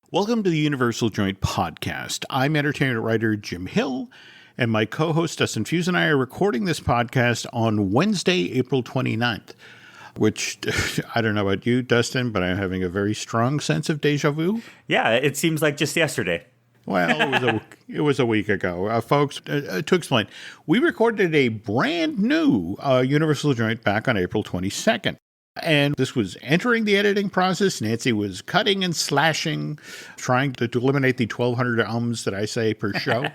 Welcome to the Universal Joint Podcast. I'm entertainment writer Jim Hill, and my co-host Dustin Fuhs and I are recording this podcast on Wednesday, April 29th, which I don't know about you, Dustin, but I'm having a very strong sense of deja vu. Yeah, it seems like just yesterday. Well, it was a week ago. Folks, to explain, we recorded a brand new Universal Joint back on April 22nd. And this was entering the editing process. Nancy was cutting and slashing, trying to eliminate the 1,200 ums that I say per show.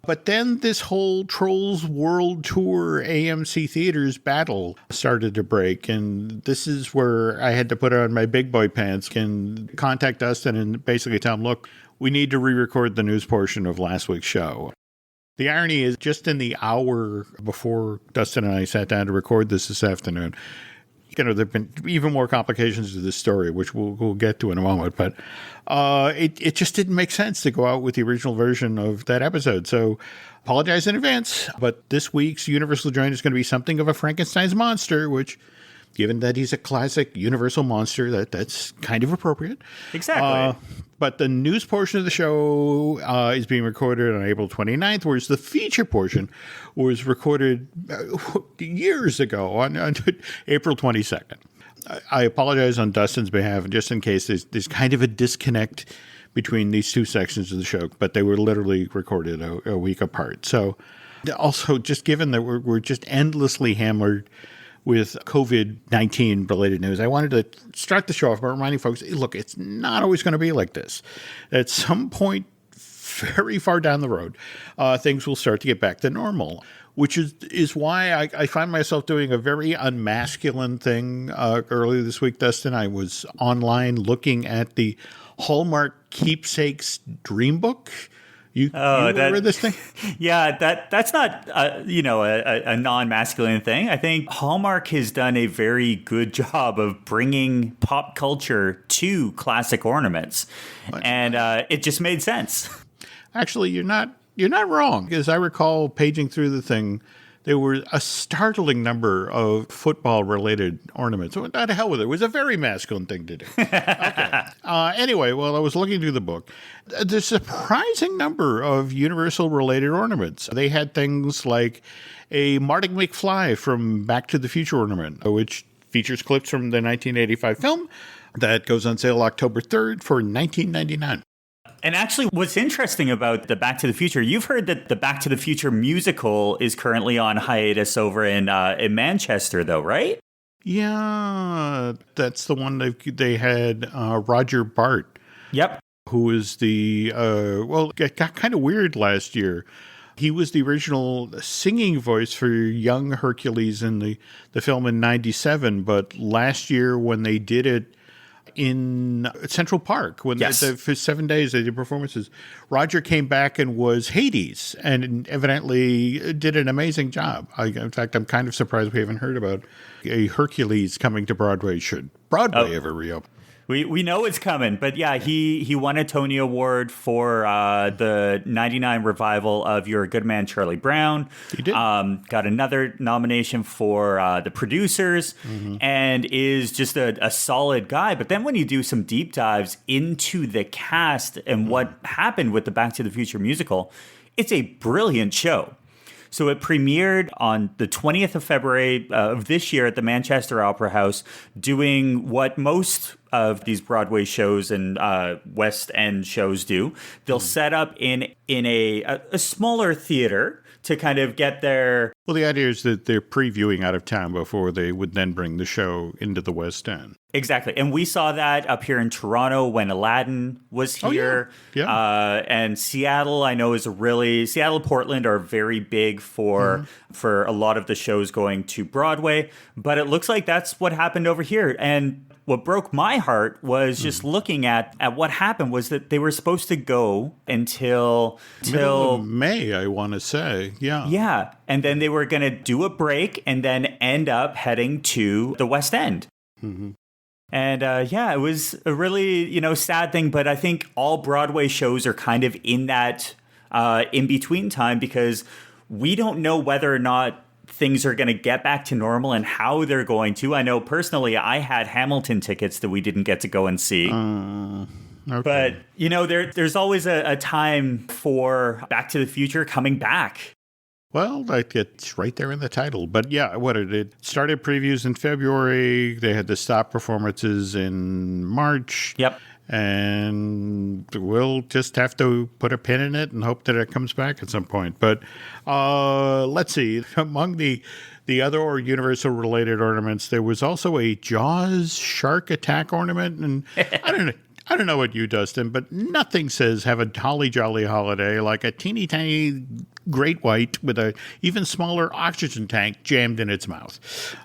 But then this whole Trolls World Tour AMC Theaters battle started to break. And this is where I had to put on my big boy pants and contact Dustin and basically tell him, look, we need to re-record the news portion of last week's show. The irony is just in the hour before Dustin and I sat down to record this afternoon, there have been even more complications to this story, which we'll get to in a moment. But it just didn't make sense to go out with the original version of that episode. So apologize in advance. But this week's Universal Joint is going to be something of a Frankenstein's monster, which, given that he's a classic Universal monster, that's kind of appropriate. Exactly. But the news portion of the show is being recorded on April 29th, whereas the feature portion was recorded years ago on April 22nd. I apologize on Dustin's behalf, just in case there's kind of a disconnect between these two sections of the show, but they were literally recorded a week apart. So also, just given that we're just endlessly hammered with COVID-19 related news, I wanted to start the show off by reminding folks, look, it's not always going to be like this. At some point very far down the road, things will start to get back to normal, which is why I find myself doing a very unmasculine thing earlier this week, Dustin. I was online looking at the Hallmark Keepsakes Dream Book. You remember this thing? Yeah, that's not a non-masculine thing. I think Hallmark has done a very good job of bringing pop culture to classic ornaments, and it just made sense. Actually, you're not wrong. As I recall, paging through the thing, there were a startling number of football-related ornaments. So, not to hell with it. It was a very masculine thing to do. Okay. Anyway, while I was looking through the book, there's a surprising number of Universal-related ornaments. They had things like a Marty McFly from Back to the Future ornament, which features clips from the 1985 film that goes on sale October 3rd for $19.99. And actually, what's interesting about the Back to the Future, you've heard that the Back to the Future musical is currently on hiatus over in Manchester, though, right? Yeah, that's the one they had Roger Bart. Yep. Who was it got kind of weird last year. He was the original singing voice for young Hercules in the film in 97, but last year when they did it in Central Park, when for 7 days they did performances, Roger came back and was Hades and evidently did an amazing job. In fact, I'm kind of surprised we haven't heard about a Hercules coming to Broadway. Should Broadway ever reopen? We know it's coming, but yeah, he won a Tony Award for the 99 revival of You're a Good Man, Charlie Brown. He did. Got another nomination for the producers, and is just a solid guy. But then when you do some deep dives into the cast and what happened with the Back to the Future musical, it's a brilliant show. So it premiered on the 20th of February of this year at the Manchester Opera House, doing what most of these Broadway shows and West End shows do. They'll set up in a smaller theater to kind of get their... Well, the idea is that they're previewing out of town before they would then bring the show into the West End. Exactly. And we saw that up here in Toronto when Aladdin was here. Oh, yeah. And Seattle, I know, Seattle, Portland are very big for a lot of the shows going to Broadway. But it looks like that's what happened over here. And what broke my heart was just looking at what happened was that they were supposed to go until middle of May, I want to say. Yeah. Yeah. And then they were going to do a break and then end up heading to the West End. Mm-hmm. And it was a really, sad thing. But I think all Broadway shows are kind of in that in-between time because we don't know whether or not things are going to get back to normal and how they're going to. I know personally I had Hamilton tickets that we didn't get to go and see. Okay. But, there's always a time for Back to the Future coming back. Well, it's right there in the title. But yeah, what it did started previews in February. They had the stop performances in March. Yep. And we'll just have to put a pin in it and hope that it comes back at some point. But let's see. Among the other Universal-related ornaments, there was also a Jaws shark attack ornament. And I don't know what you, Dustin, but nothing says have a holly jolly holiday like a teeny tiny great white with a even smaller oxygen tank jammed in its mouth.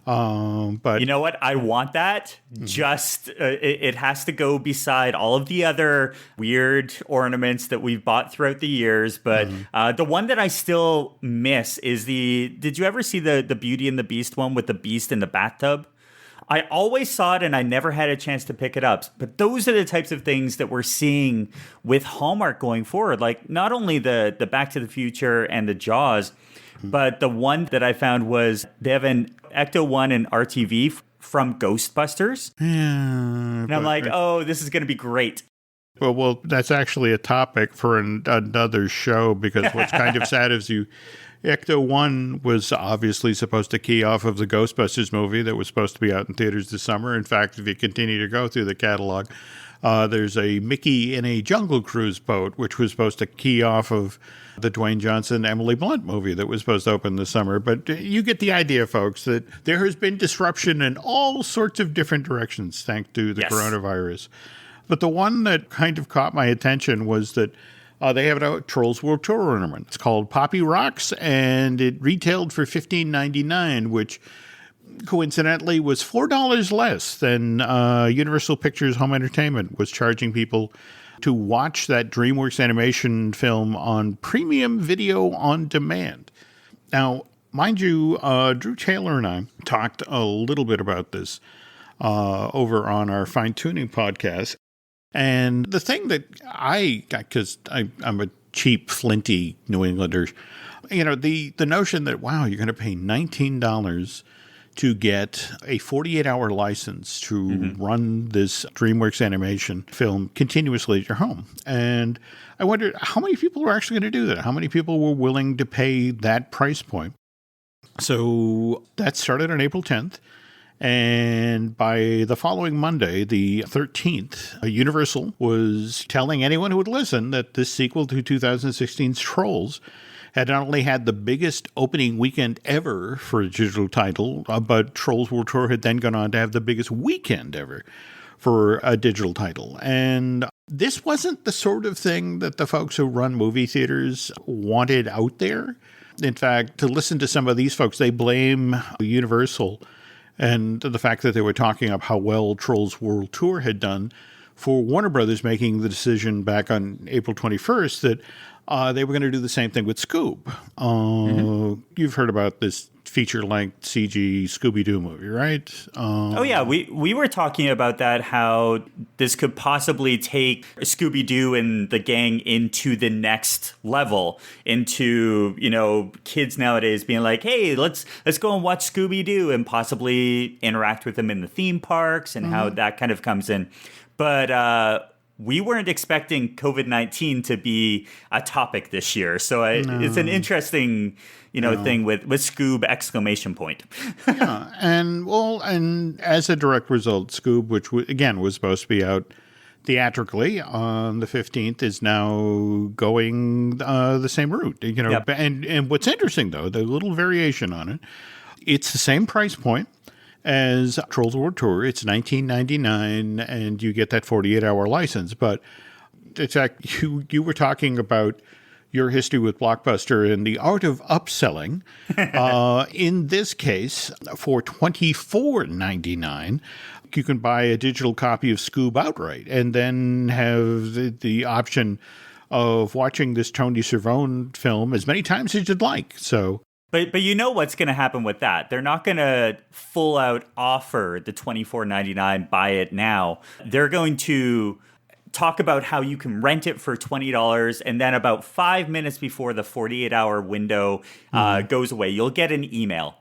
But you know what? I want that. Just it has to go beside all of the other weird ornaments that we've bought throughout the years. But the one that I still miss is did you ever see the Beauty and the Beast one with the beast in the bathtub? I always saw it and I never had a chance to pick it up. But those are the types of things that we're seeing with Hallmark going forward. Like not only the Back to the Future and the Jaws, but the one that I found was they have an Ecto-1 and RTV from Ghostbusters. Yeah, and I'm like, oh, this is going to be great. Well, that's actually a topic for another show because what's kind of sad is Ecto-1 was obviously supposed to key off of the Ghostbusters movie that was supposed to be out in theaters this summer. In fact, if you continue to go through the catalog, there's a Mickey in a Jungle Cruise boat, which was supposed to key off of the Dwayne Johnson, Emily Blunt movie that was supposed to open this summer. But you get the idea, folks, that there has been disruption in all sorts of different directions thanks to the coronavirus. But the one that kind of caught my attention was that they have a Trolls World Tour ornament. It's called Poppy Rocks, and it retailed for $15.99, which coincidentally was $4 less than Universal Pictures Home Entertainment was charging people to watch that DreamWorks animation film on premium video on demand. Now, mind you, Drew Taylor and I talked a little bit about this over on our Fine Tuning podcast. And the thing that because I'm a cheap, flinty New Englander, the notion that, wow, you're going to pay $19 to get a 48-hour license to run this DreamWorks animation film continuously at your home. And I wondered how many people were actually going to do that? How many people were willing to pay that price point? So that started on April 10th. And by the following Monday, the 13th, Universal was telling anyone who would listen that this sequel to 2016's Trolls had not only had the biggest opening weekend ever for a digital title, but Trolls World Tour had then gone on to have the biggest weekend ever for a digital title. And this wasn't the sort of thing that the folks who run movie theaters wanted out there. In fact, to listen to some of these folks, they blame Universal and the fact that they were talking about how well Trolls World Tour had done for Warner Brothers making the decision back on April 21st that they were going to do the same thing with Scoob. You've heard about this feature-length CG Scooby-Doo movie, right? Oh, yeah. We were talking about that, how this could possibly take Scooby-Doo and the gang into the next level, into, kids nowadays being like, hey, let's go and watch Scooby-Doo and possibly interact with them in the theme parks and how that kind of comes in. But we weren't expecting COVID-19 to be a topic this year. So it's an interesting thing with Scoob exclamation point. Yeah. And as a direct result, Scoob, which again was supposed to be out theatrically on the 15th, is now going the same route. Yep. And what's interesting though, the little variation on it, it's the same price point as Trolls World Tour. It's $19.99 and you get that 48-hour license. But in fact, you were talking about your history with Blockbuster and the art of upselling. In this case, for $24.99, you can buy a digital copy of Scoob outright and then have the option of watching this Tony Cervone film as many times as you'd like. So, But you know what's going to happen with that. They're not going to full out offer the $24.99, buy it now. They're going to talk about how you can rent it for $20, and then about 5 minutes before the 48-hour window goes away, you'll get an email.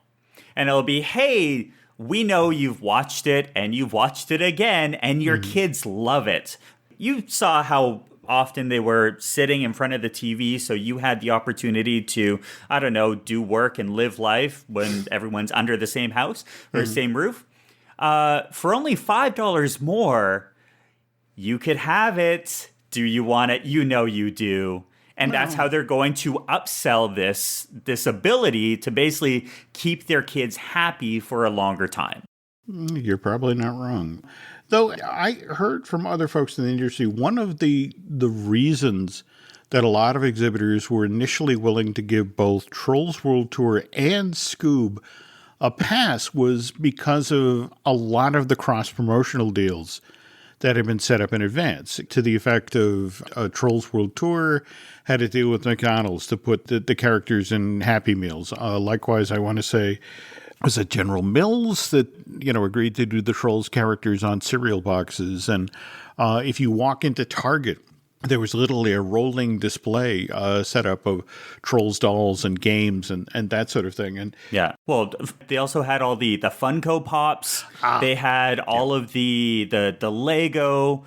And it'll be, hey, we know you've watched it, and you've watched it again, and your kids love it. you saw how often they were sitting in front of the TV, so you had the opportunity to, I don't know, do work and live life when everyone's under the same house or same roof. For only $5 more, you could have it. Do you want it? You know you do. And that's how they're going to upsell this ability to basically keep their kids happy for a longer time. You're probably not wrong. Though I heard from other folks in the industry, one of the reasons that a lot of exhibitors were initially willing to give both Trolls World Tour and Scoob a pass was because of a lot of the cross-promotional deals that had been set up in advance, to the effect of Trolls World Tour had to deal with McDonald's to put the characters in Happy Meals. Likewise, I want to say, was it General Mills that, agreed to do the Trolls characters on cereal boxes? And if you walk into Target, there was literally a rolling display set up of Trolls dolls and games and that sort of thing. And yeah, well, they also had all the Funko Pops. They had all of the Lego.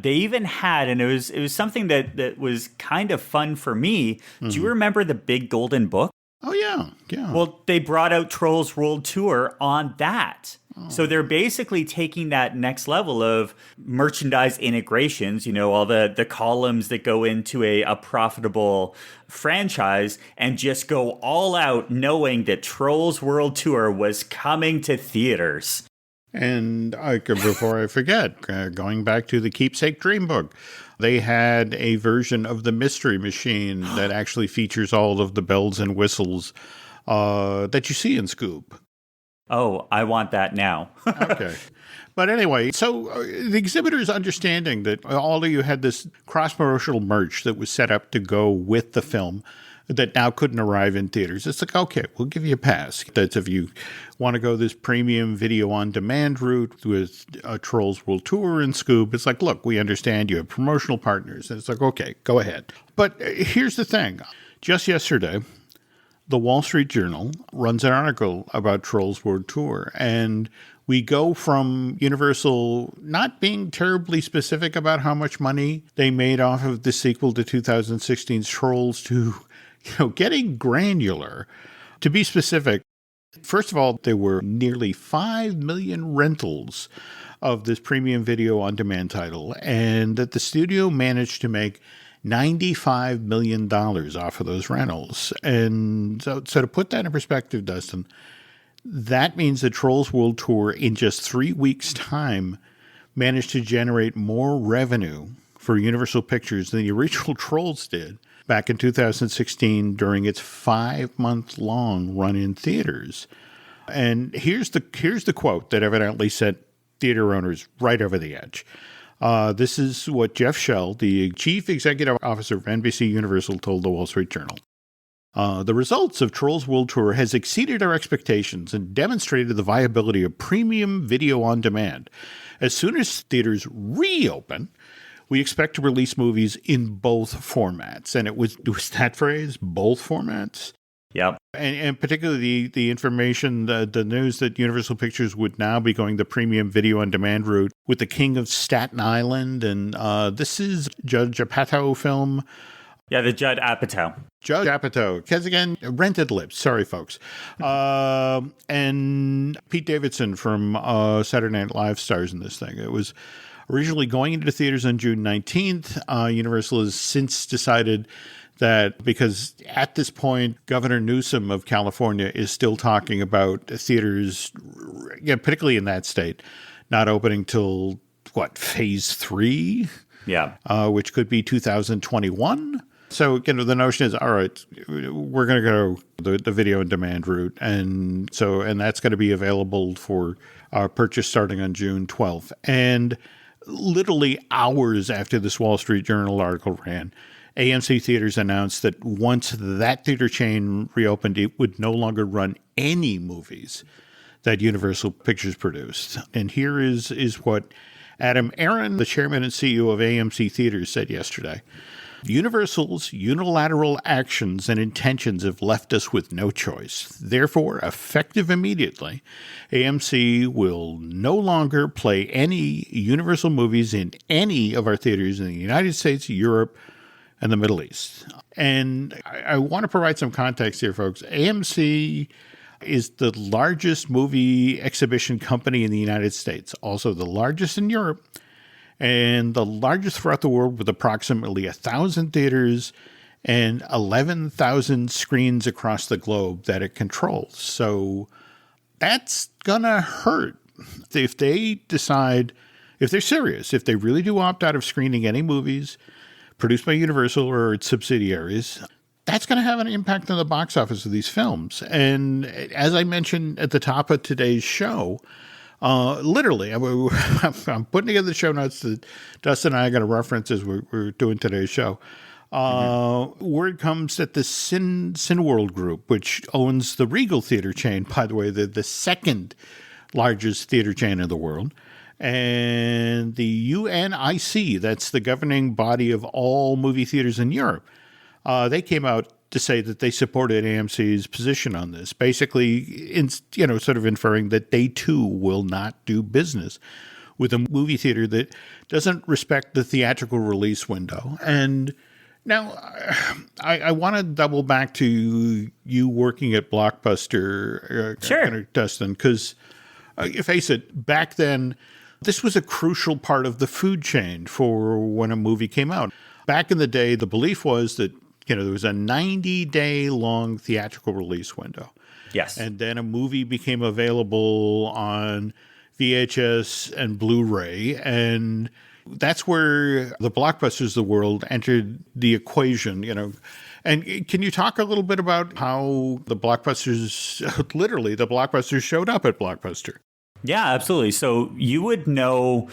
They even had, and it was something that was kind of fun for me. Do you remember the big golden book? Oh, yeah. Well, they brought out Trolls World Tour on that. So they're basically taking that next level of merchandise integrations, all the columns that go into a profitable franchise, and just go all out knowing that Trolls World Tour was coming to theaters. And before I forget, going back to the Keepsake Dream Book, they had a version of the Mystery Machine that actually features all of the bells and whistles that you see in Scoob. Oh, I want that now. Okay. But anyway, so the exhibitors understanding that all of you had this cross-promotional merch that was set up to go with the film that now couldn't arrive in theaters. It's like, okay, we'll give you a pass. That's if you want to go this premium video on demand route with Trolls World Tour and Scoob. It's like, look, we understand you have promotional partners. And it's like, okay, go ahead. But here's the thing. Just yesterday, the Wall Street Journal runs an article about Trolls World Tour, and we go from Universal not being terribly specific about how much money they made off of the sequel to 2016's Trolls to, getting granular. To be specific, first of all, there were nearly 5 million rentals of this premium video on demand title, and that the studio managed to make $95 million off of those rentals. And so to put that in perspective, Dustin, that means that Trolls World Tour in just 3 weeks' time managed to generate more revenue for Universal Pictures than the original Trolls did back in 2016 during its 5-month-long run in theaters. And here's the quote that evidently sent theater owners right over the edge. This is what Jeff Shell, the chief executive officer of NBC Universal, told the Wall Street Journal. The results of Trolls World Tour has exceeded our expectations and demonstrated the viability of premium video on demand. As soon as theaters reopen, we expect to release movies in both formats. And it was that phrase, both formats? Yep. And particularly the information, the news that Universal Pictures would now be going the premium video on demand route with The King of Staten Island. And this is Judge Apatow film. Yeah, the Judd Apatow. Judd Apatow. Because again, Rented Lips. Sorry, folks. And Pete Davidson from Saturday Night Live stars in this thing. It was originally going into theaters on June 19th. Universal has since decided that because at this point, Governor Newsom of California is still talking about theaters, particularly in that state, not opening till, phase 3? Yeah. Which could be 2021. So, the notion is, all right, we're going to go the video on demand route. And that's going to be available for purchase starting on June 12th. And literally hours after this Wall Street Journal article ran, AMC Theaters announced that once that theater chain reopened, it would no longer run any movies that Universal Pictures produced. And here is what Adam Aron, the chairman and CEO of AMC Theaters, said yesterday. Universal's unilateral actions and intentions have left us with no choice. Therefore, effective immediately, AMC will no longer play any Universal movies in any of our theaters in the United States, Europe, and the Middle East. And I want to provide some context here, folks. AMC is the largest movie exhibition company in the United States, also the largest in Europe, and the largest throughout the world with approximately 1,000 theaters and 11,000 screens across the globe that it controls. So that's going to hurt if they decide, if they're serious, if they really do opt out of screening any movies produced by Universal or its subsidiaries. That's going to have an impact on the box office of these films. And as I mentioned at the top of today's show, literally, I'm putting together the show notes that Dustin and I are going to reference as we're doing today's show. Word comes that the Cineworld Group, which owns the Regal Theater chain, by the way, the second largest theater chain in the world, and the UNIC, that's the governing body of all movie theaters in Europe, they came out to say that they supported AMC's position on this, basically, sort of inferring that they too will not do business with a movie theater that doesn't respect the theatrical release window. And now I want to double back to you working at Blockbuster, sure, Dustin, because face it, back then, this was a crucial part of the food chain for when a movie came out. Back in the day, the belief was that there was a 90-day long theatrical release window. Yes. And then a movie became available on VHS and Blu-ray. And that's where the Blockbusters of the world entered the equation, And can you talk a little bit about how the Blockbusters, literally, the Blockbusters showed up at Blockbuster? Yeah, absolutely. So you would know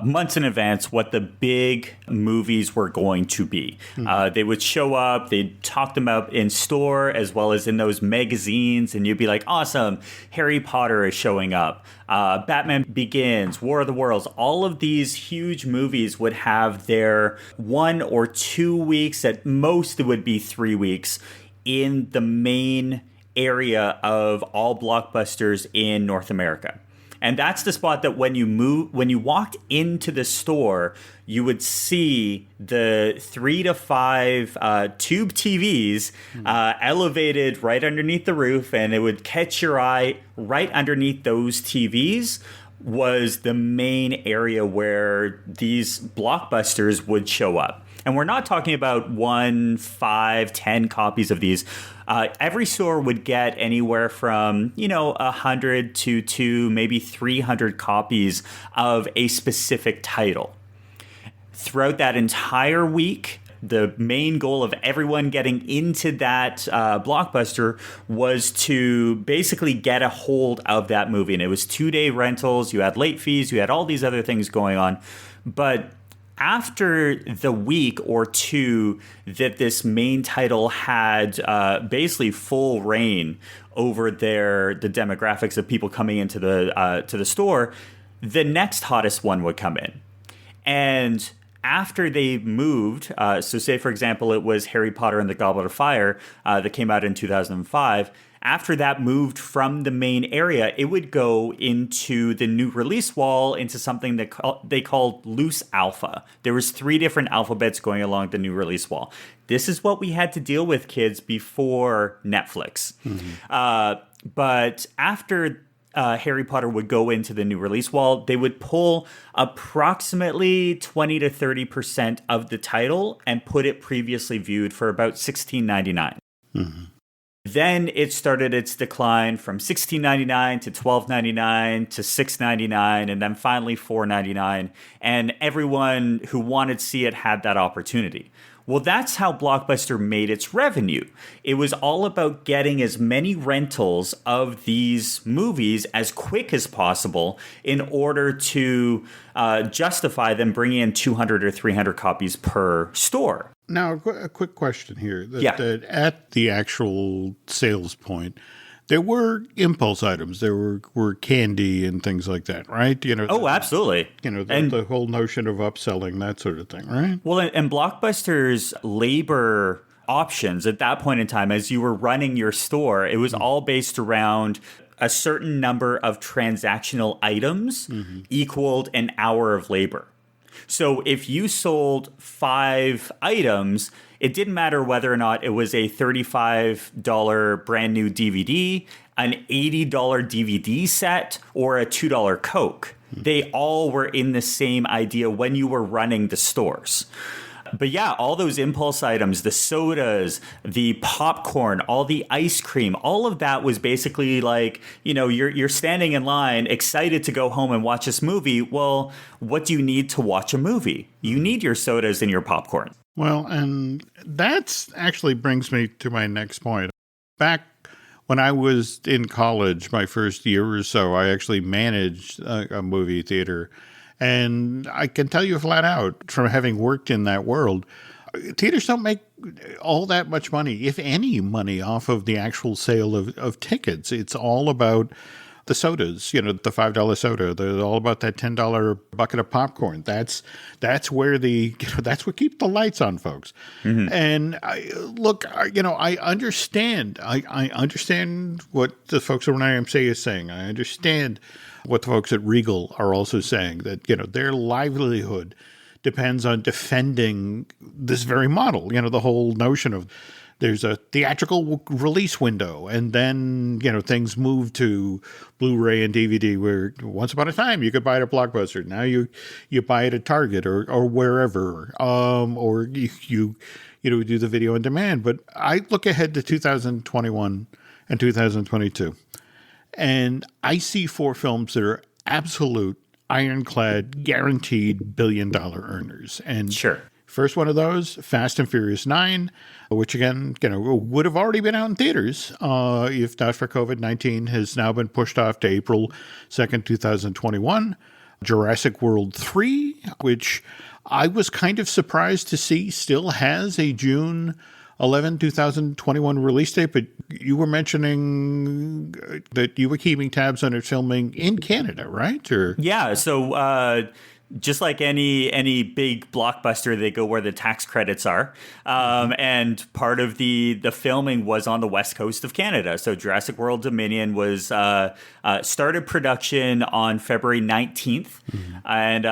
months in advance what the big movies were going to be. They would show up, they'd talk them up in store as well as in those magazines, and you'd be like, awesome, Harry Potter is showing up. Batman Begins, War of the Worlds, all of these huge movies would have their 1 or 2 weeks, at most it would be 3 weeks, in the main area of all Blockbusters in North America. And that's the spot that when you walked into the store, you would see the 3 to 5 tube TVs elevated right underneath the roof, and it would catch your eye. Right underneath those TVs was the main area where these Blockbusters would show up. And we're not talking about 1, 5, 10 copies of these. Every store would get anywhere from, 100 to maybe 300 copies of a specific title. Throughout that entire week, the main goal of everyone getting into that Blockbuster was to basically get a hold of that movie. And it was 2-day rentals. You had late fees. You had all these other things going on. But after the week or two that this main title had basically full reign over the demographics of people coming into the store, the next hottest one would come in. And after they moved, so say, for example, it was Harry Potter and the Goblet of Fire that came out in 2005. After that moved from the main area, it would go into the new release wall into something that they called loose alpha. There was 3 different alphabets going along the new release wall. This is what we had to deal with, kids, before Netflix. Mm-hmm. But after Harry Potter would go into the new release wall, they would pull approximately 20 to 30% of the title and put it previously viewed for about $16.99. Mm-hmm. Then it started its decline from $16.99 to $12.99 to $6.99, and then finally $4.99. And everyone who wanted to see it had that opportunity. Well, that's how Blockbuster made its revenue. It was all about getting as many rentals of these movies as quick as possible in order to justify them bringing in 200 or 300 copies per store. Now, a quick question here. That at the actual sales point, There were impulse items. There were candy and things like that, right? Oh, absolutely. The whole notion of upselling, that sort of thing, right? Well, and Blockbuster's labor options at that point in time, as you were running your store, it was all based around a certain number of transactional items equaled an hour of labor. So if you sold 5 items, it didn't matter whether or not it was a $35 brand new DVD, an $80 DVD set, or a $2 Coke. They all were in the same idea when you were running the stores. But yeah, all those impulse items, the sodas, the popcorn, all the ice cream, all of that was basically like, you're standing in line, excited to go home and watch this movie. Well, what do you need to watch a movie? You need your sodas and your popcorn. Well, and that actually brings me to my next point. Back when I was in college, my first year or so, I actually managed a movie theater. And I can tell you flat out, from having worked in that world, theaters don't make all that much money, if any money, off of the actual sale of tickets. It's all about the sodas, the $5 soda. They're all about that $10 bucket of popcorn. That's where that's what keeps the lights on, folks. And I understand. I understand what the folks at AMC is saying. I understand what the folks at Regal are also saying, that, their livelihood depends on defending this very model. The whole notion of there's a theatrical release window, and then, things move to Blu-ray and DVD, where once upon a time you could buy it at Blockbuster. Now you buy it at Target or wherever, or you do the video on demand. But I look ahead to 2021 and 2022. And I see 4 films that are absolute, ironclad, guaranteed billion-dollar earners. And sure. First one of those, Fast and Furious 9, which again, would have already been out in theaters if not for COVID-19, has now been pushed off to April 2nd, 2021. Jurassic World 3, which I was kind of surprised to see still has a June 11, 2021 release date, but you were mentioning that you were keeping tabs on it filming in Canada, right? Or yeah, so just like any big blockbuster, they go where the tax credits are, and part of the filming was on the west coast of Canada. So Jurassic World Dominion was started production on February 19th, and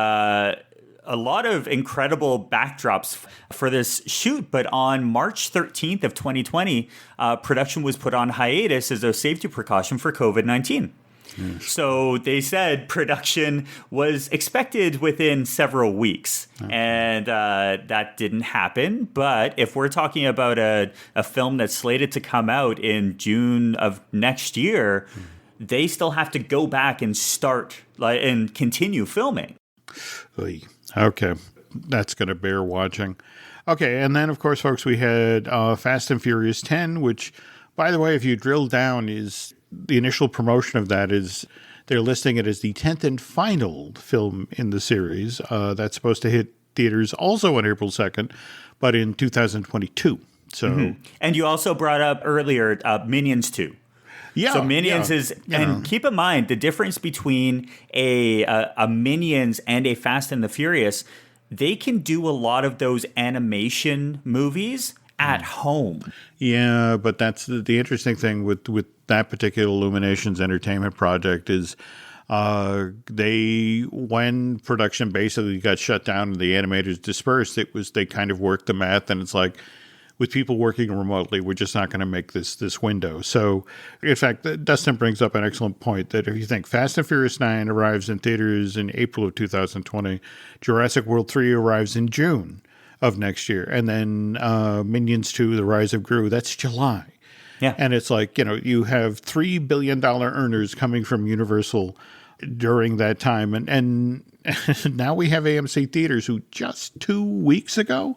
a lot of incredible backdrops for this shoot, but on March 13th of 2020, production was put on hiatus as a safety precaution for COVID-19. So they said production was expected within several weeks, and that didn't happen. But if we're talking about a film that's slated to come out in June of next year, they still have to go back and start and continue filming. Okay, that's going to bear watching. Okay, and then, of course, folks, we had Fast and Furious 10, which, by the way, if you drill down, is the initial promotion of that is they're listing it as the 10th and final film in the series. That's supposed to hit theaters also on April 2nd, but in 2022. So, And you also brought up earlier Minions 2. Yeah, so Minions is, and keep in mind the difference between a Minions and a Fast and the Furious. They can do a lot of those animation movies at home. Yeah, but that's the interesting thing with that particular Illuminations Entertainment project is when production basically got shut down and the animators dispersed, they kind of worked the math, and it's like, with people working remotely, we're just not going to make this window. So, in fact, Dustin brings up an excellent point that if you think Fast and Furious 9 arrives in theaters in April of 2020, Jurassic World 3 arrives in June of next year, and then Minions 2, The Rise of Gru, that's July. Yeah. And it's like, you have $3 billion earners coming from Universal during that time. And now we have AMC Theaters, who just 2 weeks ago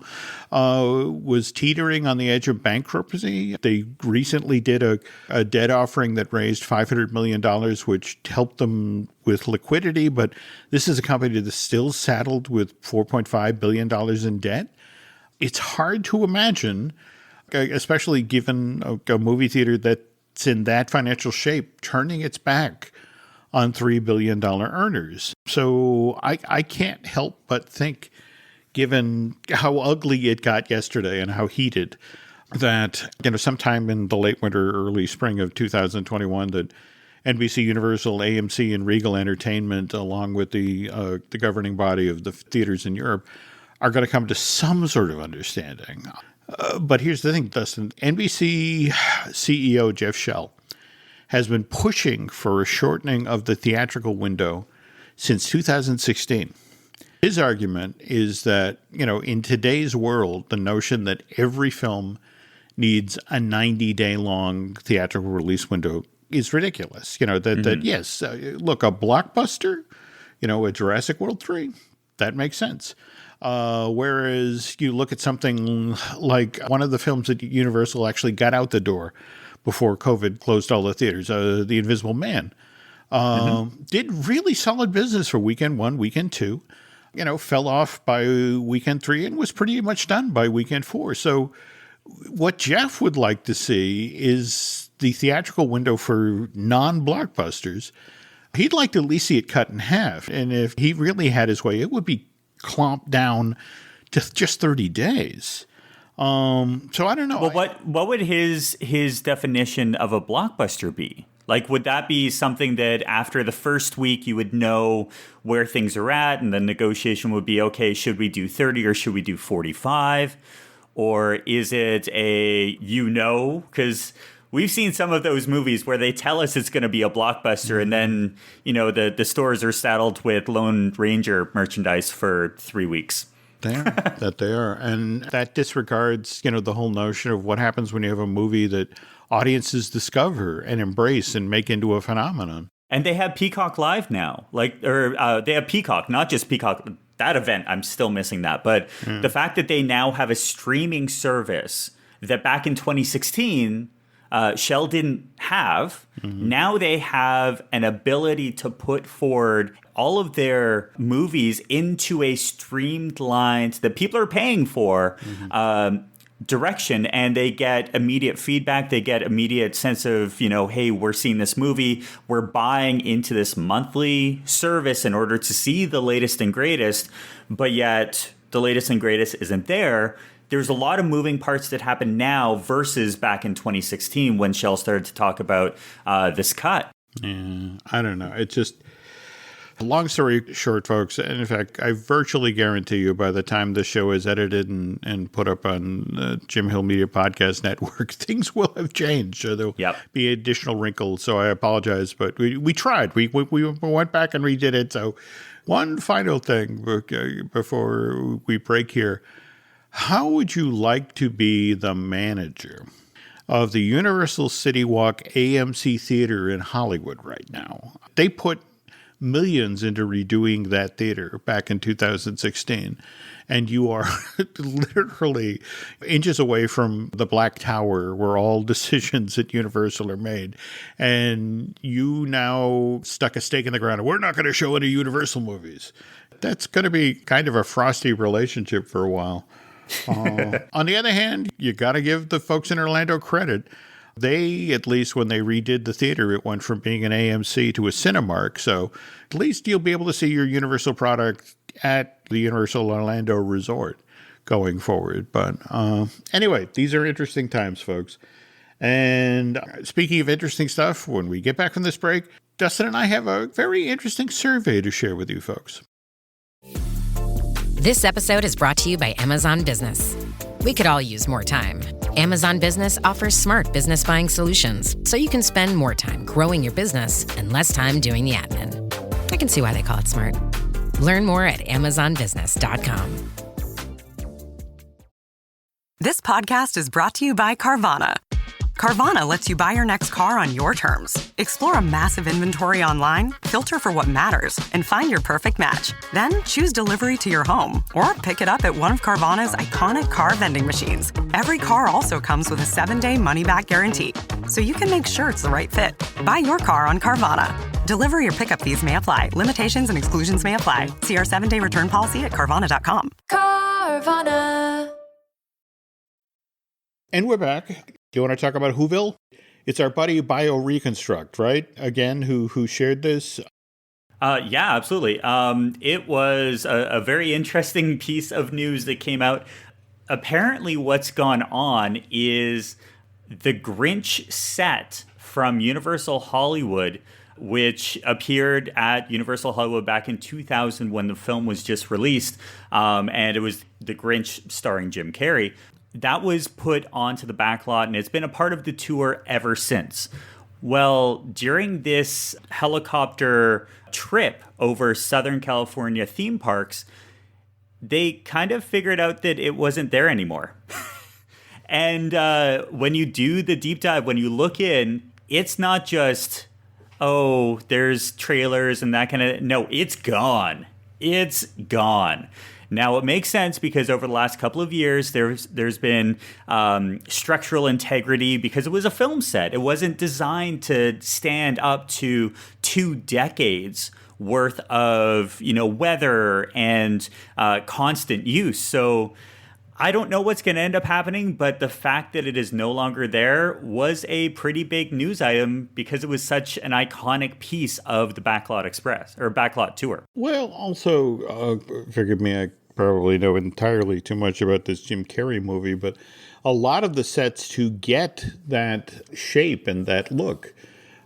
was teetering on the edge of bankruptcy. They recently did a debt offering that raised $500 million, which helped them with liquidity. But this is a company that's still saddled with $4.5 billion in debt. It's hard to imagine, especially given a movie theater that it's in that financial shape, turning its back on $3 billion earners. So I can't help but think, given how ugly it got yesterday and how heated, that sometime in the late winter, early spring of 2021, that NBC, Universal, AMC, and Regal Entertainment, along with the governing body of the theaters in Europe, are going to come to some sort of understanding. But here's the thing, Dustin. NBC CEO Jeff Shell has been pushing for a shortening of the theatrical window since 2016. His argument is that, in today's world, the notion that every film needs a 90-day long theatrical release window is ridiculous. That yes, look, a blockbuster, a Jurassic World 3, that makes sense. Whereas you look at something like one of the films that Universal actually got out the door before COVID closed all the theaters, The Invisible Man, did really solid business for weekend 1, weekend 2, fell off by weekend 3 and was pretty much done by weekend 4. So what Jeff would like to see is the theatrical window for non-blockbusters. He'd like to at least see it cut in half. And if he really had his way, it would be clomped down to just 30 days. So I don't know. Well, what would his definition of a blockbuster be? Like, would that be something that after the first week you would know where things are at, and the negotiation would be, okay, should we do 30 or should we do 45? Or is it because we've seen some of those movies where they tell us it's going to be a blockbuster, and then, the stores are saddled with Lone Ranger merchandise for 3 weeks. They are. And that disregards, the whole notion of what happens when you have a movie that audiences discover and embrace and make into a phenomenon. And they have Peacock Live now. They have Peacock, not just Peacock. That event, I'm still missing that. But the fact that they now have a streaming service that back in 2016, Shell didn't have. Now they have an ability to put forward all of their movies into a streamlined that people are paying for direction, and they get immediate feedback. They get immediate sense of, hey, we're seeing this movie. We're buying into this monthly service in order to see the latest and greatest, but yet the latest and greatest isn't there. There's a lot of moving parts that happen now versus back in 2016 when Shell started to talk about this cut. Yeah, I don't know. It's just, long story short, folks, and in fact, I virtually guarantee you by the time the show is edited and put up on the Jim Hill Media Podcast Network, things will have changed. So there'll be additional wrinkles. So I apologize, but we tried. We went back and redid it. So one final thing before we break here. How would you like to be the manager of the Universal City Walk AMC Theater in Hollywood right now? They put millions into redoing that theater back in 2016, and you are literally inches away from the Black Tower where all decisions at Universal are made, and you now stuck a stake in the ground and we're not going to show any Universal movies. That's going to be kind of a frosty relationship for a while. On the other hand, you got to give the folks in Orlando credit. They, at least when they redid the theater, it went from being an AMC to a Cinemark. So at least you'll be able to see your Universal product at the Universal Orlando Resort going forward. But anyway, these are interesting times, folks. And speaking of interesting stuff, when we get back from this break, Dustin and I have a very interesting survey to share with you folks. This episode is brought to you by Amazon Business. We could all use more time. Amazon Business offers smart business buying solutions so you can spend more time growing your business and less time doing the admin. I can see why they call it smart. Learn more at amazonbusiness.com. This podcast is brought to you by Carvana. Carvana lets you buy your next car on your terms. Explore a massive inventory online, filter for what matters, and find your perfect match. Then choose delivery to your home or pick it up at one of Carvana's iconic car vending machines. Every car also comes with a 7-day money-back guarantee, so you can make sure it's the right fit. Buy your car on Carvana. Delivery or pickup fees may apply. Limitations and exclusions may apply. See our 7-day return policy at Carvana.com. Carvana. And we're back. Do you want to talk about Whoville? It's our buddy BioReconstruct, right? Again, who shared this. Yeah, absolutely. It was a very interesting piece of news that came out. Apparently, what's gone on is the Grinch set from Universal Hollywood, which appeared at Universal Hollywood back in 2000 when the film was just released, and it was The Grinch starring Jim Carrey. That was put onto the backlot, and it's been a part of the tour ever since. Well, during this helicopter trip over Southern California theme parks, they kind of figured out that it wasn't there anymore. And when you do the deep dive, when you look in, it's not just, oh, there's trailers and that kind of, no, it's gone. It's gone. Now, it makes sense because over the last couple of years, there's been structural integrity because it was a film set. It wasn't designed to stand up to 2 decades worth of, weather and constant use. So I don't know what's going to end up happening, but the fact that it is no longer there was a pretty big news item because it was such an iconic piece of the Backlot Express or Backlot Tour. Well, also, forgive me, I probably know entirely too much about this Jim Carrey movie, but a lot of the sets to get that shape and that look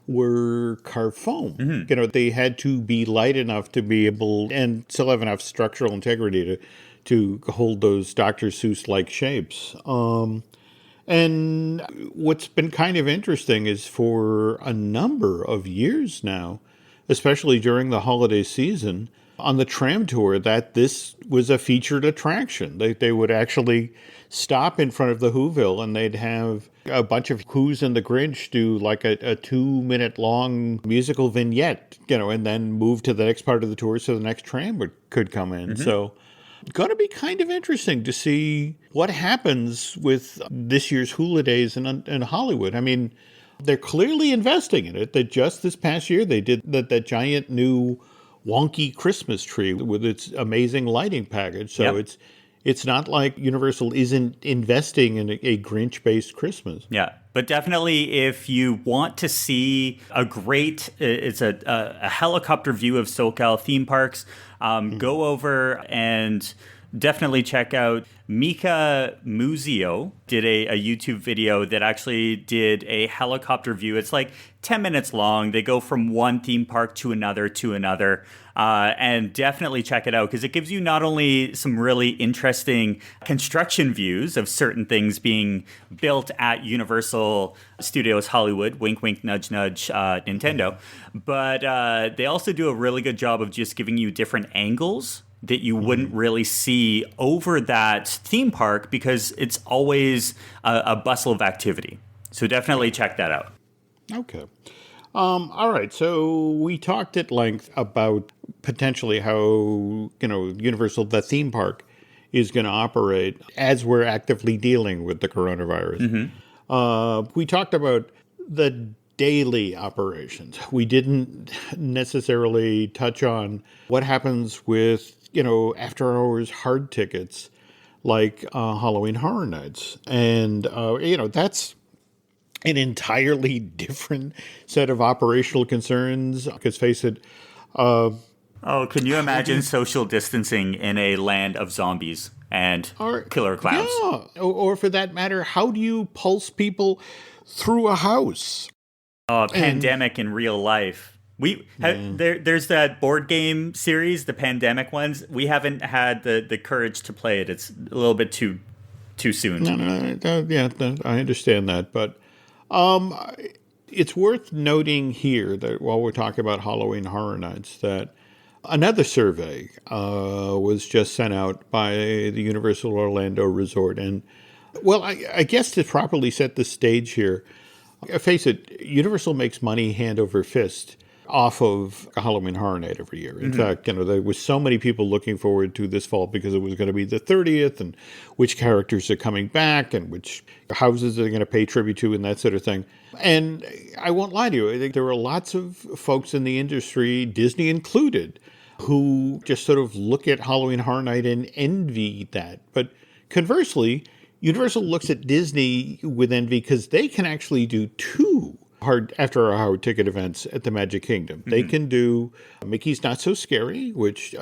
were carved foam. Mm-hmm. They had to be light enough to be able and still have enough structural integrity to hold those Dr. Seuss-like shapes. And what's been kind of interesting is for a number of years now, especially during the holiday season, on the tram tour, that this was a featured attraction. They would actually stop in front of the Whoville and they'd have a bunch of Who's and the Grinch do like a 2-minute long musical vignette, and then move to the next part of the tour so the next tram could come in. Mm-hmm. So going to be kind of interesting to see what happens with this year's Hula Days in Hollywood. I mean, they're clearly investing in it. That just this past year they did that giant new wonky Christmas tree with its amazing lighting package. So yep. It's not like Universal isn't investing in a Grinch-based Christmas. Yeah, but definitely if you want to see a great, it's a helicopter view of SoCal theme parks, go over and definitely check out Mika Muzio did a YouTube video that actually did a helicopter view. It's like 10 minutes long. They go from one theme park to another and definitely check it out because it gives you not only some really interesting construction views of certain things being built at Universal Studios Hollywood, wink, wink, nudge, nudge, Nintendo, but they also do a really good job of just giving you different angles that you wouldn't really see over that theme park because it's always a bustle of activity. So definitely check that out. Okay. All right. So we talked at length about potentially how, Universal, the theme park, is going to operate as we're actively dealing with the coronavirus. Mm-hmm. We talked about the daily operations. We didn't necessarily touch on what happens with, after hours hard tickets like Halloween Horror Nights. And, that's an entirely different set of operational concerns. Because face it. Can you imagine social distancing in a land of zombies and killer clowns? Yeah. Or for that matter, how do you pulse people through a house? Pandemic in real life. There's that board game series, the Pandemic ones. We haven't had the courage to play it. It's a little bit too soon. No, I understand that, but it's worth noting here that while we're talking about Halloween Horror Nights, that another survey was just sent out by the Universal Orlando Resort, and I guess to properly set the stage here, face it, Universal makes money hand over fist off of a Halloween Horror Night every year. In fact, there was so many people looking forward to this fall because it was going to be the 30th and which characters are coming back and which houses are going to pay tribute to and that sort of thing. And I won't lie to you, I think there were lots of folks in the industry, Disney included, who just sort of look at Halloween Horror Night and envy that. But conversely, Universal looks at Disney with envy because they can actually do two after-hour ticket events at the Magic Kingdom. They can do Mickey's Not So Scary, which,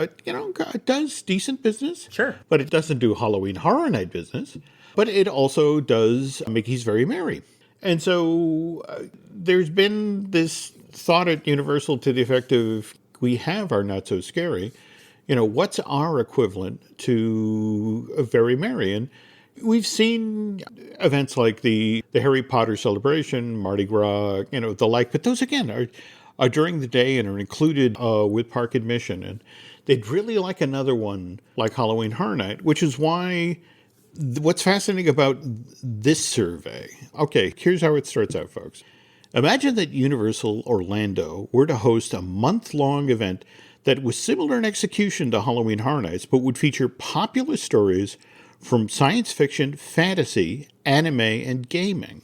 does decent business. Sure. But it doesn't do Halloween Horror Night business. But it also does Mickey's Very Merry. And so there's been this thought at Universal to the effect of, we have our Not So Scary. What's our equivalent to a Very Merry? And we've seen events like the Harry Potter celebration, Mardi Gras, the like. But those, again, are during the day and are included with park admission. And they'd really like another one like Halloween Horror Night, which is why what's fascinating about this survey. Okay, here's how it starts out, folks. Imagine that Universal Orlando were to host a month-long event that was similar in execution to Halloween Horror Nights, but would feature popular stories from science fiction, fantasy, anime, and gaming.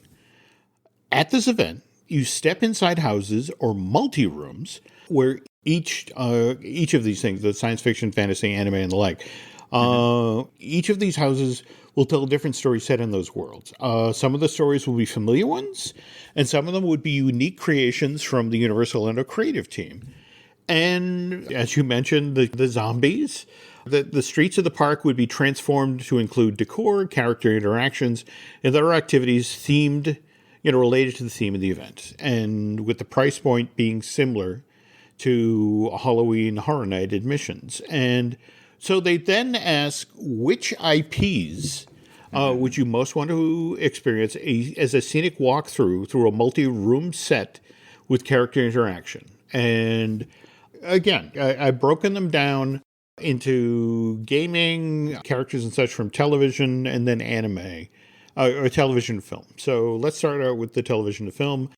At this event, you step inside houses or multi-rooms where each of these things, the science fiction, fantasy, anime, and the like, each of these houses will tell a different story set in those worlds. Some of the stories will be familiar ones, and some of them would be unique creations from the Universal Orlando creative team. And as you mentioned, the zombies, the streets of the park would be transformed to include decor, character interactions, and other activities themed, related to the theme of the event. And with the price point being similar to Halloween Horror Night admissions. And so they then ask, which IPs would you most want to experience as a scenic walkthrough through a multi-room set with character interaction? And again, I've broken them down into gaming, characters and such from television, and then anime, or television film. So let's start out with the television to film.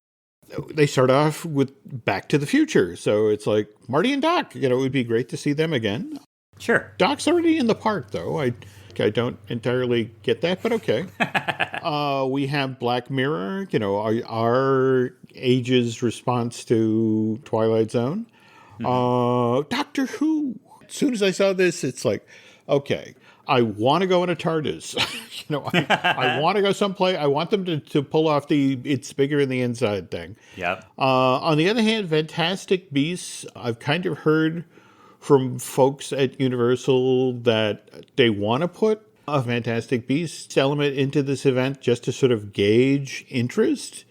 They start off with Back to the Future. So it's like Marty and Doc, it would be great to see them again. Sure. Doc's already in the park, though. I don't entirely get that, but okay. We have Black Mirror, our age's response to Twilight Zone. Doctor Who. As soon as I saw this, it's like, okay, I want to go in a TARDIS. I want to go someplace. I want them to pull off the it's bigger in the inside thing. Yep. On the other hand, Fantastic Beasts, I've kind of heard from folks at Universal that they want to put a Fantastic Beasts element into this event just to sort of gauge interest.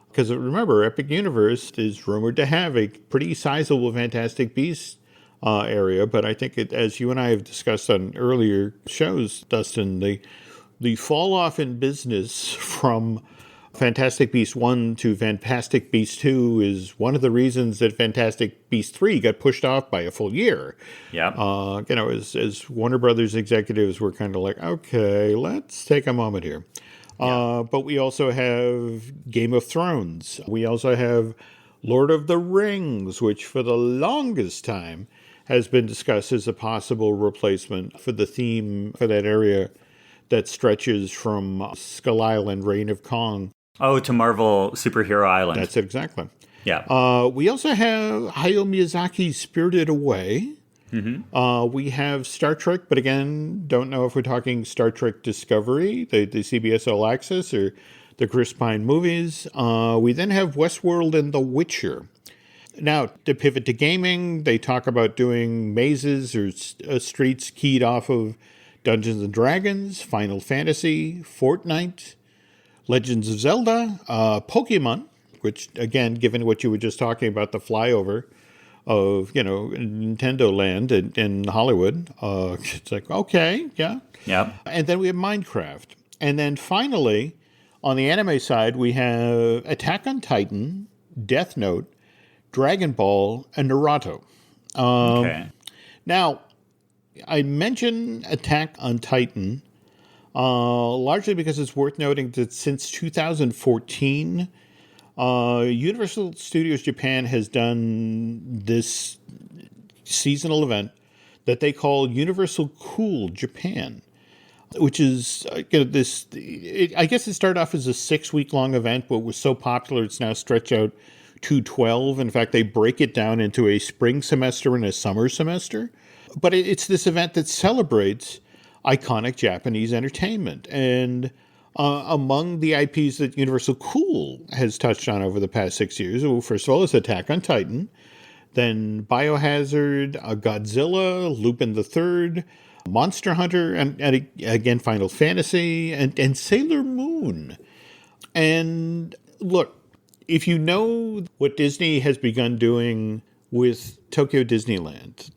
Because remember, Epic Universe is rumored to have a pretty sizable Fantastic Beasts area, but I think as you and I have discussed on earlier shows, Dustin, the fall off in business from Fantastic Beasts 1 to Fantastic Beasts 2 is one of the reasons that Fantastic Beasts 3 got pushed off by a full year. Yeah. As Warner Brothers executives were kind of like, okay, let's take a moment here. But we also have Game of Thrones. We also have Lord of the Rings, which for the longest time has been discussed as a possible replacement for the theme for that area that stretches from Skull Island, Reign of Kong. Oh, to Marvel Superhero Island. That's it, exactly. Yeah. We also have Hayao Miyazaki's Spirited Away. Mm-hmm. We have Star Trek, but again, don't know if we're talking Star Trek Discovery, the CBS All Access, or the Chris Pine movies. We then have Westworld and The Witcher. Now, to pivot to gaming, they talk about doing mazes or streets keyed off of Dungeons & Dragons, Final Fantasy, Fortnite, Legends of Zelda, Pokemon, which, again, given what you were just talking about, the flyover of, Nintendo Land in Hollywood, it's like, okay, yeah. Yep. And then we have Minecraft. And then finally, on the anime side, we have Attack on Titan, Death Note, Dragon Ball, and Naruto. Okay. Now, I mention Attack on Titan largely because it's worth noting that since 2014, Universal Studios Japan has done this seasonal event that they call Universal Cool Japan, which is I guess it started off as a 6-week-long event, but was so popular it's now stretched out to 12. In fact, they break it down into a spring semester and a summer semester. But it's this event that celebrates iconic Japanese entertainment. And among the IPs that Universal Cool has touched on over the past 6 years, well, first of all, is Attack on Titan, then Biohazard, Godzilla, Lupin the Third, Monster Hunter, and again, Final Fantasy, and Sailor Moon. And look, if you know what Disney has begun doing with Tokyo Disneyland,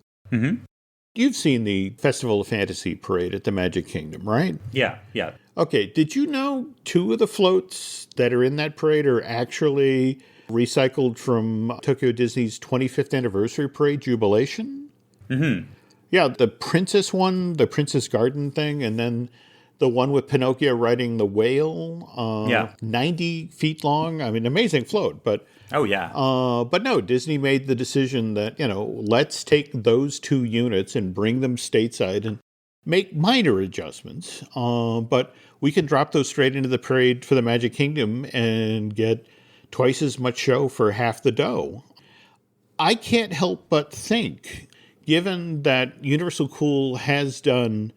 you've seen the Festival of Fantasy parade at the Magic Kingdom, right? Yeah. Okay, did you know 2 of the floats that are in that parade are actually recycled from Tokyo Disney's 25th anniversary parade, Jubilation? Yeah, the princess one, the Princess Garden thing, and then the one with Pinocchio riding the whale, 90 feet long. I mean, amazing float, but... Oh, yeah. But no, Disney made the decision that, let's take those 2 units and bring them stateside and make minor adjustments. But we can drop those straight into the parade for the Magic Kingdom and get twice as much show for half the dough. I can't help but think, given that Universal Cool has done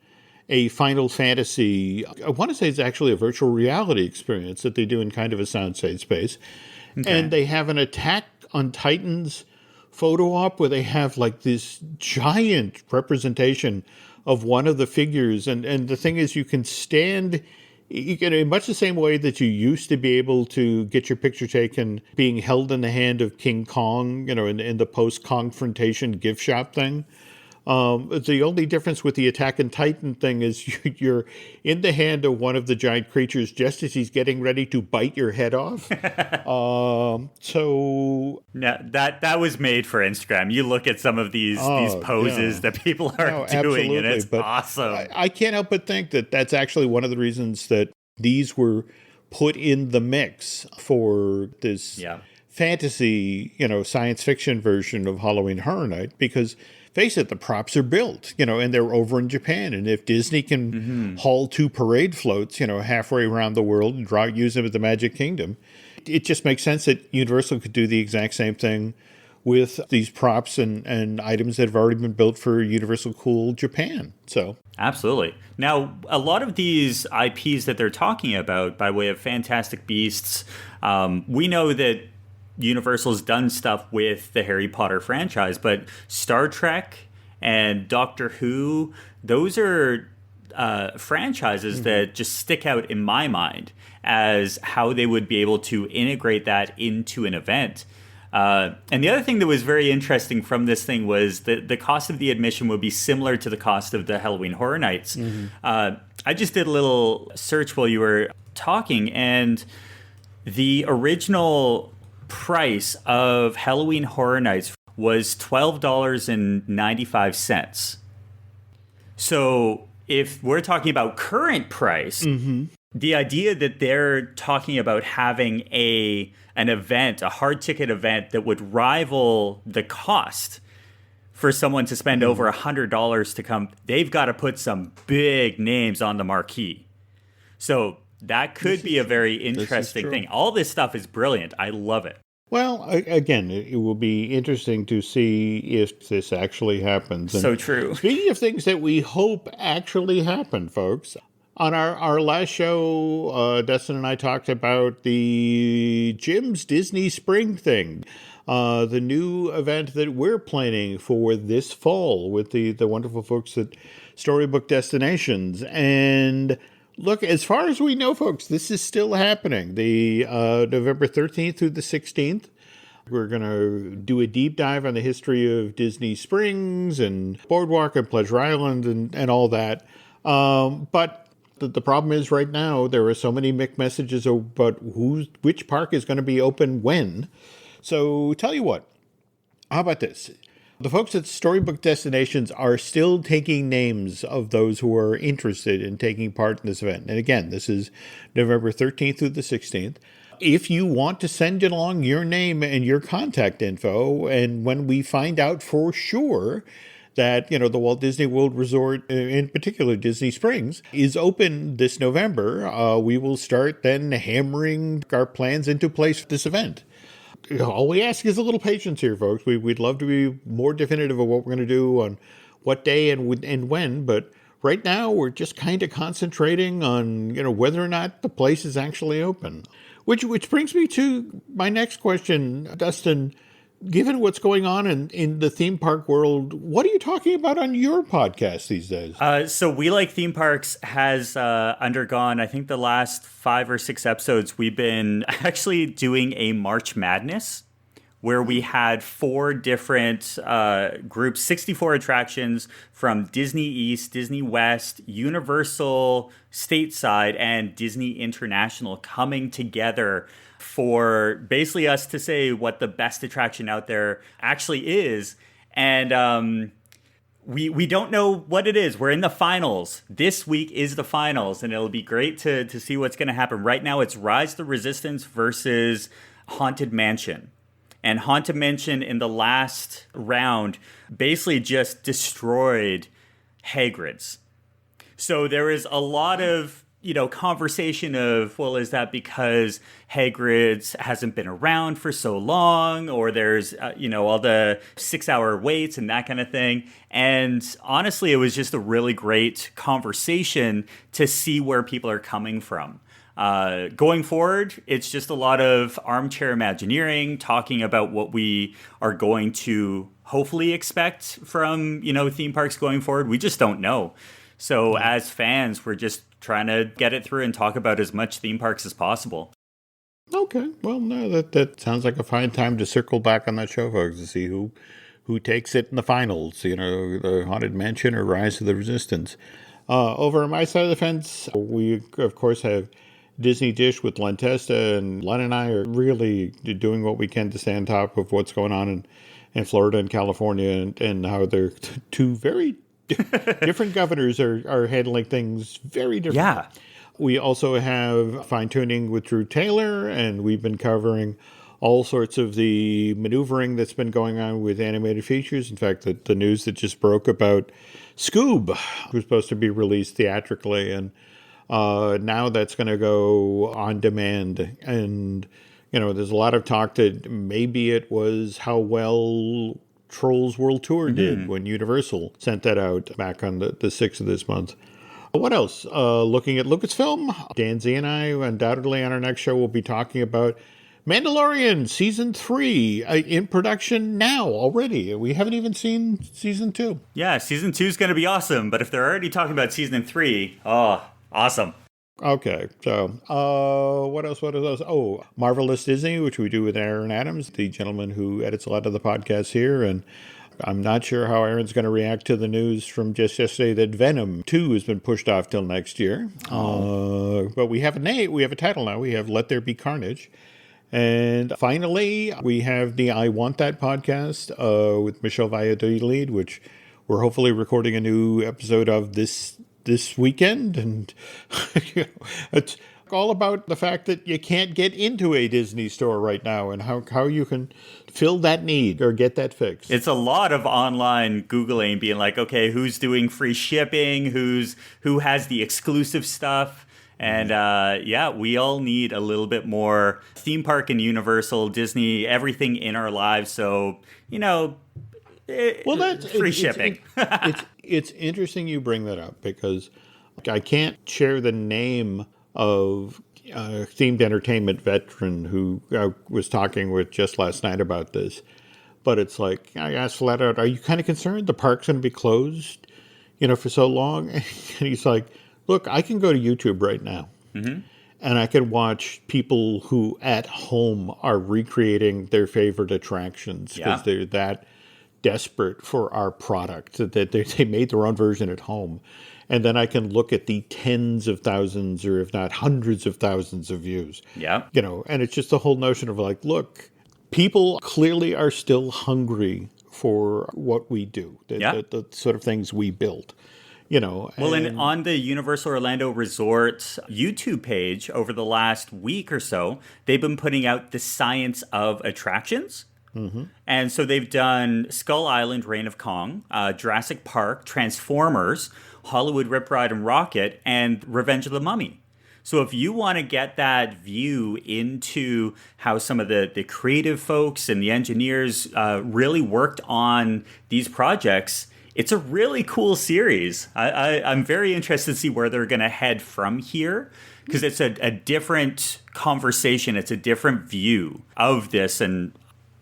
a Final Fantasy, I want to say it's actually a virtual reality experience that they do in kind of a soundstage space. Okay. And they have an Attack on Titans photo op where they have like this giant representation of one of the figures. And the thing is, you can in much the same way that you used to be able to get your picture taken being held in the hand of King Kong, in the post-confrontation gift shop thing. The only difference with the Attack on Titan thing is you're in the hand of one of the giant creatures just as he's getting ready to bite your head off. So no, that was made for Instagram. You look at some of these poses that people are doing, and it's awesome. I can't help but think that that's actually one of the reasons that these were put in the mix for this fantasy, science fiction version of Halloween Horror Night, because face it, the props are built, and they're over in Japan. And if Disney can haul 2 parade floats, halfway around the world and use them at the Magic Kingdom, it just makes sense that Universal could do the exact same thing with these props and items that have already been built for Universal Cool Japan. So absolutely. Now, a lot of these IPs that they're talking about by way of Fantastic Beasts, we know that Universal's done stuff with the Harry Potter franchise, but Star Trek and Doctor Who, those are franchises that just stick out in my mind as how they would be able to integrate that into an event. And the other thing that was very interesting from this thing was that the cost of the admission would be similar to the cost of the Halloween Horror Nights. I just did a little search while you were talking, and the original price of Halloween Horror Nights was $12.95. So if we're talking about current price, the idea that they're talking about having an event, a hard ticket event that would rival the cost for someone to spend over $100 to come, they've got to put some big names on the marquee. So that could be a very interesting thing. All this stuff is brilliant. I love it. Well, again, it will be interesting to see if this actually happens. And so true. Speaking of things that we hope actually happen, folks, on our last show, Dustin and I talked about the Jim's Disney Spring thing, the new event that we're planning for this fall with the wonderful folks at Storybook Destinations. And look, as far as we know, folks, this is still happening. The November 13th through the 16th. We're going to do a deep dive on the history of Disney Springs and Boardwalk and Pleasure Island and all that. But the problem is right now there are so many mixed messages about which park is going to be open when. So tell you what, how about this? The folks at Storybook Destinations are still taking names of those who are interested in taking part in this event. And again, this is November 13th through the 16th. If you want to send along your name and your contact info, and when we find out for sure that, the Walt Disney World Resort, in particular Disney Springs, is open this November, we will start then hammering our plans into place for this event. All we ask is a little patience here, folks. We'd love to be more definitive of what we're going to do on what day and when, but right now we're just kind of concentrating on, whether or not the place is actually open. Which brings me to my next question, Dustin. Given what's going on in the theme park world, what are you talking about on your podcast these days? So We Like Theme Parks has undergone, I think the last 5 or 6 episodes, we've been actually doing a March Madness where we had 4 different groups, 64 attractions from Disney East, Disney West, Universal Stateside, and Disney International coming together for basically us to say what the best attraction out there actually is. And we don't know what it is. We're in the finals. This week is the finals, and it'll be great to see what's going to happen. Right now, it's Rise the Resistance versus Haunted Mansion. And Haunted Mansion in the last round basically just destroyed Hagrid's. So there is a lot of conversation of, well, is that because Hagrid's hasn't been around for so long, or there's, all the 6-hour waits and that kind of thing. And honestly, it was just a really great conversation to see where people are coming from. Going forward, it's just a lot of armchair Imagineering, talking about what we are going to hopefully expect from, theme parks going forward. We just don't know. So as fans, we're just trying to get it through and talk about as much theme parks as possible. Okay. Well, no, that sounds like a fine time to circle back on that show, folks, to see who takes it in the finals, the Haunted Mansion or Rise of the Resistance. Over on my side of the fence, we, of course, have Disney Dish with Len Testa, and Len and I are really doing what we can to stay on top of what's going on in Florida and California, and how they're two very different governors are handling things very differently. Yeah. We also have Fine Tuning with Drew Taylor, and we've been covering all sorts of the maneuvering that's been going on with animated features. In fact, the news that just broke about Scoob was supposed to be released theatrically, and now that's going to go on demand. And, there's a lot of talk that maybe it was how well Trolls World Tour did when Universal sent that out back on the 6th of this month. What else? Looking at Lucasfilm, Dan Z and I undoubtedly on our next show will be talking about Mandalorian Season 3 in production now already. We haven't even seen Season 2. Yeah, Season 2 is going to be awesome, but if they're already talking about Season 3, awesome. Okay, so what else? Oh, Marvelous Disney, which we do with Aaron Adams, the gentleman who edits a lot of the podcasts here. And I'm not sure how Aaron's going to react to the news from just yesterday that Venom 2 has been pushed off till next year. But we have a title now. We have Let There Be Carnage. And finally, we have the I Want That podcast with Michelle Valladolid, which we're hopefully recording a new episode of this weekend. And it's all about the fact that you can't get into a Disney store right now, and how you can fill that need or get that fixed. It's a lot of online Googling, being like, okay, who's doing free shipping, who has the exclusive stuff. And we all need a little bit more theme park and Universal, Disney, everything in our lives. So, that's free shipping. It's interesting you bring that up, because I can't share the name of a themed entertainment veteran who I was talking with just last night about this. But it's like, I asked flat out, are you kind of concerned the park's going to be closed, for so long? And he's like, look, I can go to YouTube right now. Mm-hmm. And I can watch people who at home are recreating their favorite attractions because they're that desperate for our product that they made their own version at home. And then I can look at the tens of thousands, or if not hundreds of thousands of views. Yeah. And it's just the whole notion of like, look, people clearly are still hungry for what we do, the sort of things we build. Well, and on the Universal Orlando Resort YouTube page over the last week or so, they've been putting out the science of attractions. Mm-hmm. And so they've done Skull Island, Reign of Kong, Jurassic Park, Transformers, Hollywood Rip Ride and Rocket, and Revenge of the Mummy. So if you want to get that view into how some of the creative folks and the engineers really worked on these projects, it's a really cool series. I'm very interested to see where they're going to head from here, because it's a different conversation. It's a different view of this. And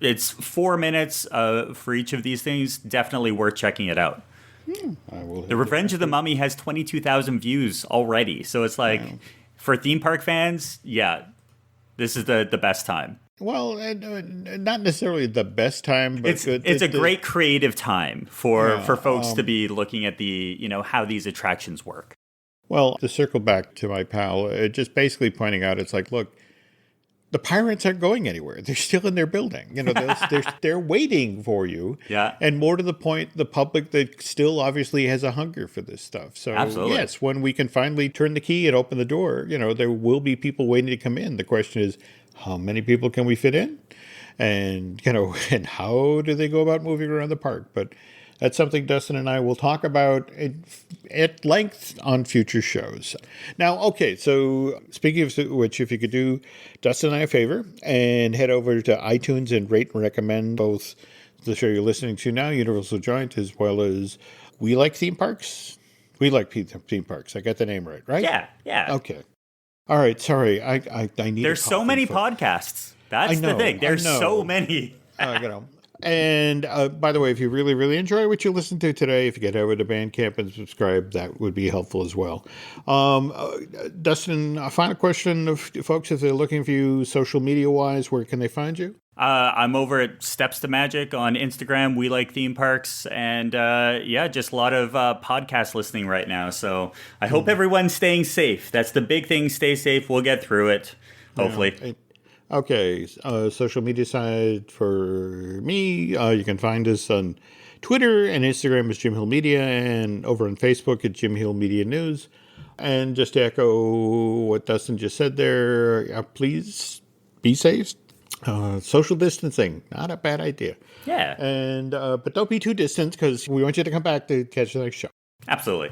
it's 4 minutes for each of these things. Definitely worth checking it out. The Revenge of the Mummy has 22,000 views already. So it's like, for theme park fans, yeah, this is the best time. Well, not necessarily the best time, but it's a great creative time for folks to be looking at how these attractions work. Well, to circle back to my pal, just basically pointing out, it's like, look, the pirates aren't going anywhere. They're still in their building. They're waiting for you. Yeah. And more to the point, the public that still obviously has a hunger for this stuff. So Absolutely. Yes, when we can finally turn the key and open the door, there will be people waiting to come in. The question is, how many people can we fit in? And, and how do they go about moving around the park? But that's something Dustin and I will talk about at length on future shows. Now, okay, so speaking of which, if you could do Dustin and I a favor and head over to iTunes and rate and recommend both the show you're listening to now, Universal Joint, as well as We Like Theme Parks. We Like Theme Parks. I got the name right? Yeah. Okay. All right, sorry. I need. There's so many podcasts. That's the thing. There's so many. And by the way, if you really, really enjoy what you listened to today, if you get over to Bandcamp and subscribe, that would be helpful as well. Dustin, a final question of folks, if they're looking for you social media-wise, where can they find you? I'm over at Steps to Magic on Instagram. We Like Theme Parks. And just a lot of podcast listening right now. So I hope everyone's staying safe. That's the big thing. Stay safe. We'll get through it, hopefully. Okay, social media side for me, you can find us on Twitter and Instagram as Jim Hill Media, and over on Facebook at Jim Hill Media News. And just to echo what Dustin just said there, please be safe. Social distancing, not a bad idea. Yeah. And but don't be too distant, because we want you to come back to catch the next show. Absolutely.